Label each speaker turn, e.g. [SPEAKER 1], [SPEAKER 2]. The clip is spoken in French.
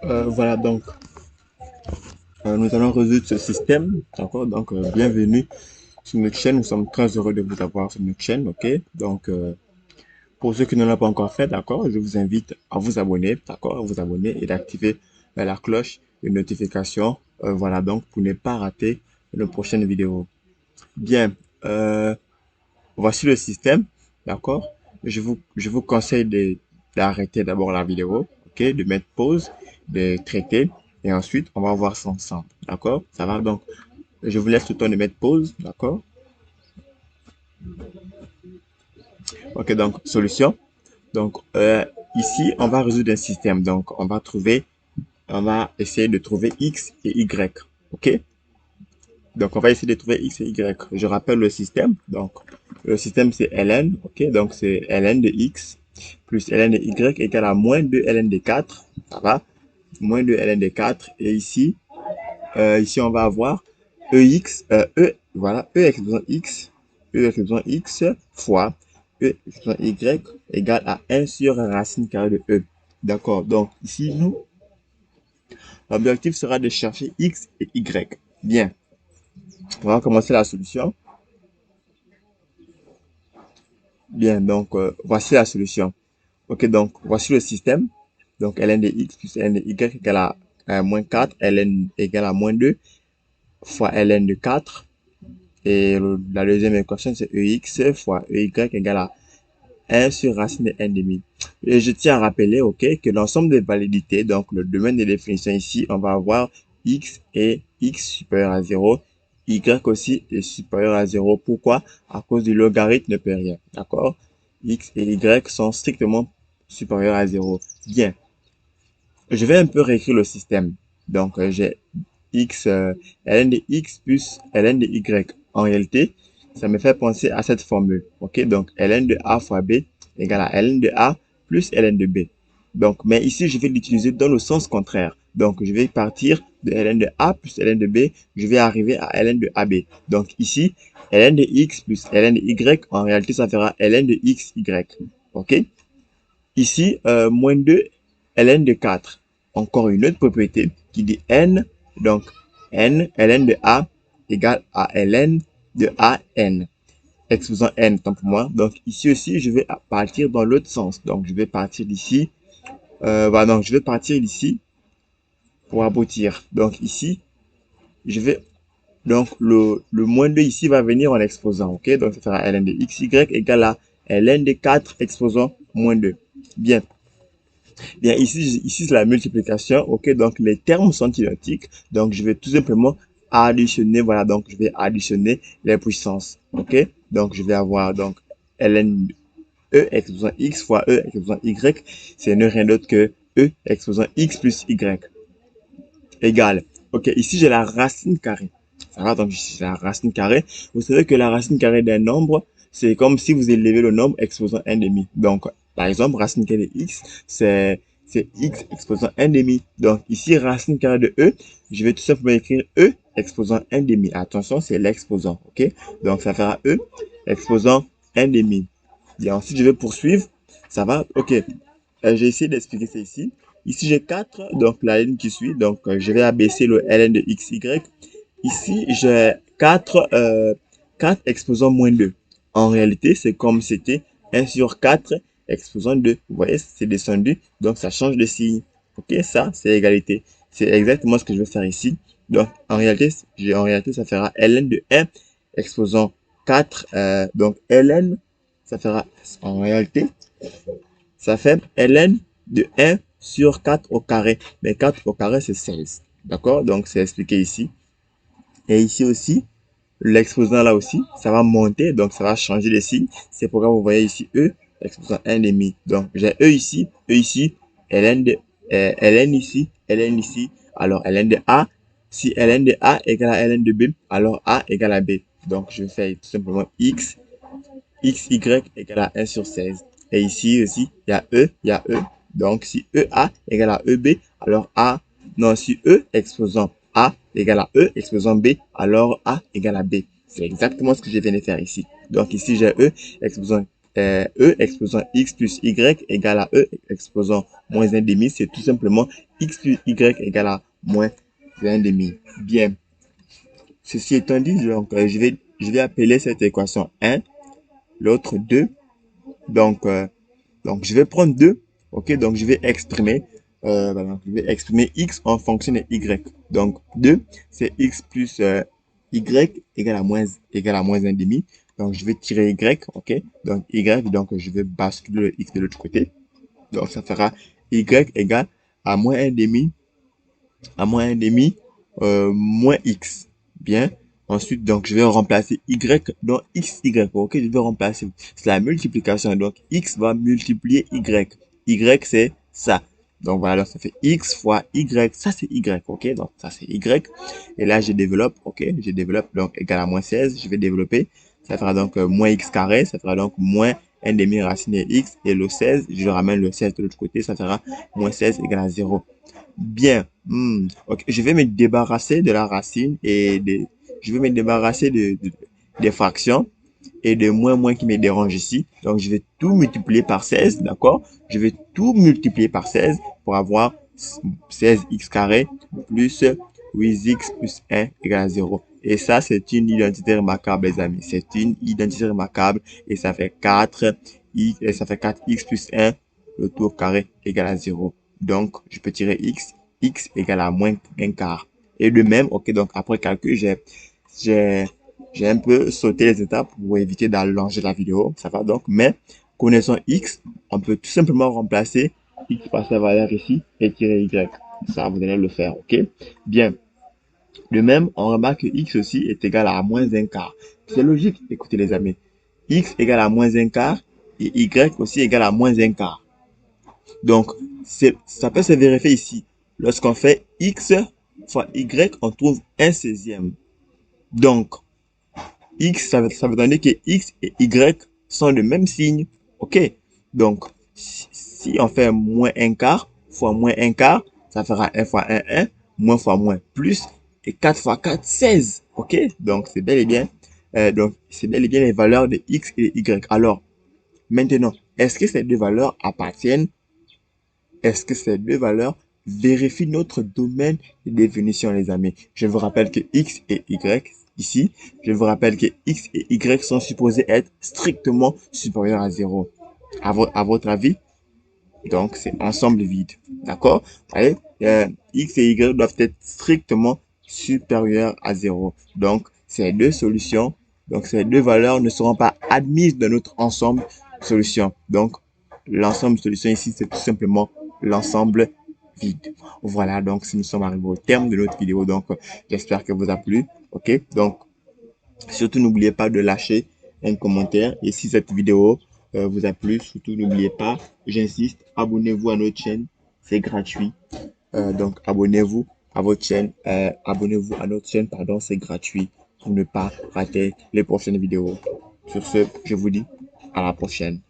[SPEAKER 1] Voilà, donc nous allons résoudre ce système, d'accord? Donc bienvenue sur notre chaîne, nous sommes très heureux de vous avoir sur notre chaîne, ok? Donc pour ceux qui ne l'ont pas encore fait, d'accord, je vous invite à vous abonner, d'accord, à vous abonner et d'activer la cloche de notification, voilà, donc pour ne pas rater nos prochaines vidéos. Bien, voici le système, d'accord? Je vous conseille d'arrêter d'abord la vidéo, ok? De mettre pause, de traiter, et ensuite, on va voir ça ensemble, d'accord? Ça va donc, je vous laisse le temps de mettre pause, d'accord? Ok, donc, solution. Donc, ici, on va résoudre un système. Donc, on va essayer de trouver X et Y, ok? Donc, on va essayer de trouver X et Y. Je rappelle le système. Donc, le système, c'est ln, ok? Donc, c'est ln de X plus ln de Y égale à moins 2 ln de 4. Ça va? Moins 2 ln de 4. Et ici, on va avoir voilà, E exposant X, E exposant X fois E exposant Y égale à 1 sur racine carrée de E. D'accord? Donc, ici, l'objectif sera de chercher X et Y. Bien. On va commencer la solution. Bien, donc voici la solution. Ok, donc voici le système. Donc ln de x plus ln de y égale à moins 4, ln égale à moins 2 fois ln de 4. Et la deuxième équation, c'est ex fois ey égale à 1 sur racine de 1 demi. Et je tiens à rappeler, ok, que l'ensemble des validités, donc le domaine de définition ici, on va avoir x et x supérieur à 0, y aussi est supérieur à 0. Pourquoi? À cause du logarithme de rien, d'accord? X et y sont strictement supérieurs à 0. Bien, je vais un peu réécrire le système. Donc, j'ai x, ln de x plus ln de y. En réalité, ça me fait penser à cette formule. Ok, donc ln de a fois b égale à ln de a plus ln de b. Donc, mais ici, je vais l'utiliser dans le sens contraire. Donc, je vais partir de ln de a plus ln de b. Je vais arriver à ln de ab. Donc, ici, ln de x plus ln de y, en réalité, ça fera ln de x, y. Ok? Ici, moins 2 ln de 4. Encore une autre propriété qui dit n. Donc, ln de a égale à ln de an. Exposant n, tant pour moi. Donc, ici aussi, je vais partir dans l'autre sens. Donc, je vais partir d'ici. Voilà, donc, je vais partir d'ici pour aboutir. Donc, ici, je vais... Donc, le moins 2 ici va venir en exposant. Ok? Donc, ça fera ln de xy égale à ln de 4 exposant moins 2. Bien. Bien, ici c'est la multiplication, ok, donc les termes sont identiques, donc je vais tout simplement additionner, voilà, donc je vais additionner les puissances, ok, donc je vais avoir donc ln e exposant x fois e exposant y, c'est ne rien d'autre que e exposant x plus y, égale, ok, ici j'ai la racine carrée, ça va, donc ici c'est la racine carrée, vous savez que la racine carrée d'un nombre, c'est comme si vous élevez le nombre exposant un demi, donc par exemple, racine carrée de x, c'est x exposant un demi. Donc ici, racine carrée de e, je vais tout simplement écrire e exposant un demi. Attention, c'est l'exposant, ok? Donc ça fera e exposant un demi. Et ensuite, je vais poursuivre. Ça va? Ok. J'ai essayé d'expliquer ça ici. Ici, j'ai 4, donc la ligne qui suit. Donc, je vais abaisser le ln de xy. Ici, j'ai 4 exposant moins 2. En réalité, c'est comme c'était 1 sur 4 exposant 2. Vous voyez, c'est descendu, donc ça change de signe. Ok, ça, c'est égalité. C'est exactement ce que je vais faire ici. Donc, en réalité, ça fera ln de 1 exposant 4. Donc, ln, ça fera, en réalité, ça fait ln de 1 sur 4 au carré. Mais 4 au carré, c'est 16. D'accord? Donc, c'est expliqué ici. Et ici aussi, l'exposant là aussi, ça va monter, donc ça va changer de signe. C'est pourquoi vous voyez ici E, exposant 1,5. Donc j'ai E ici, ln de ln ici, ln ici. Alors ln de A, si ln de A égale à ln de B, alors A égale à B. Donc je fais tout simplement x, xy égale à 1 sur 16. Et ici aussi, il y a E, il y a E. Donc si EA égale à EB, alors A, non, si E exposant A égale à E exposant B, alors A égale à B. C'est exactement ce que je viens de faire ici. Donc ici, j'ai E exposant E exposant x plus y égale à E exposant moins 1,5, c'est tout simplement x plus y égale à moins 1,5. Bien. Ceci étant dit, donc, je vais appeler cette équation 1, l'autre 2. Donc, je vais prendre 2. Ok, donc je vais exprimer, je vais exprimer x en fonction de y. Donc, 2, c'est x plus y égale à moins 1,5. Donc, je vais tirer y, ok. Donc, y, donc je vais basculer le x de l'autre côté. Donc, ça fera y égale à moins 1,5, moins x. Bien. Ensuite, donc, je vais remplacer y dans xy. Ok, je vais remplacer. C'est la multiplication. Donc, x va multiplier y. Y, c'est ça. Donc, voilà, donc ça fait x fois y. Ça, c'est y. Ok, donc ça, c'est y. Et là, je développe. Ok, je développe. Donc, égal à moins 16. Je vais développer. Ça fera donc moins x carré. Ça fera donc moins 1,5 racine de x. Et le 16, je ramène le 16 de l'autre côté. Ça fera moins 16 égale à 0. Bien. Ok, je vais me débarrasser de la racine je vais me débarrasser des fractions et de moins qui me dérangent ici. Donc, je vais tout multiplier par 16, d'accord? Je vais tout multiplier par 16 pour avoir 16x carré plus 8x plus 1 égale à 0. Et ça, c'est une identité remarquable, les amis. C'est une identité remarquable et ça fait 4x plus 1, le tout au carré égale à 0. Donc, je peux tirer x égale à moins 1 quart. Et de même, ok, donc après calcul, j'ai un peu sauté les étapes pour éviter d'allonger la vidéo, ça va donc, mais connaissant x, on peut tout simplement remplacer x par sa valeur ici et tirer y. Ça, vous allez le faire, ok? Bien. De même, on remarque que x aussi est égal à moins 1 quart. C'est logique, écoutez les amis. X égale à moins 1 quart et y aussi égale à moins 1 quart. Donc, ça peut se vérifier ici. Lorsqu'on fait x fois y, on trouve 1/16. Donc, x, ça veut dire que x et y sont de même signe. Ok. Donc, si on fait moins 1 quart fois moins 1 quart, ça fera 1 fois 1, 1, moins fois moins, plus, et 4 fois 4, 16. Ok. Donc, c'est bel et bien, c'est bel et bien les valeurs de x et y. Alors, maintenant, est-ce que ces deux valeurs appartiennent est-ce que ces deux valeurs vérifient notre domaine de définition, les amis? Je vous rappelle que x et y, ici, je vous rappelle que x et y sont supposés être strictement supérieurs à 0. À votre avis? Donc, c'est ensemble vide. D'accord? Allez, x et y doivent être strictement supérieurs à 0. Donc, ces deux valeurs ne seront pas admises dans notre ensemble solution. Donc, l'ensemble solution ici, c'est tout simplement l'ensemble vide. Voilà, donc, si nous sommes arrivés au terme de notre vidéo, donc, j'espère que vous a plu. OK? Donc, surtout, n'oubliez pas de lâcher un commentaire. Et si cette vidéo vous a plu, surtout, n'oubliez pas, j'insiste, abonnez-vous à notre chaîne. C'est gratuit. Donc, abonnez-vous à votre chaîne. Abonnez-vous à notre chaîne, pardon, c'est gratuit pour ne pas rater les prochaines vidéos. Sur ce, je vous dis à la prochaine.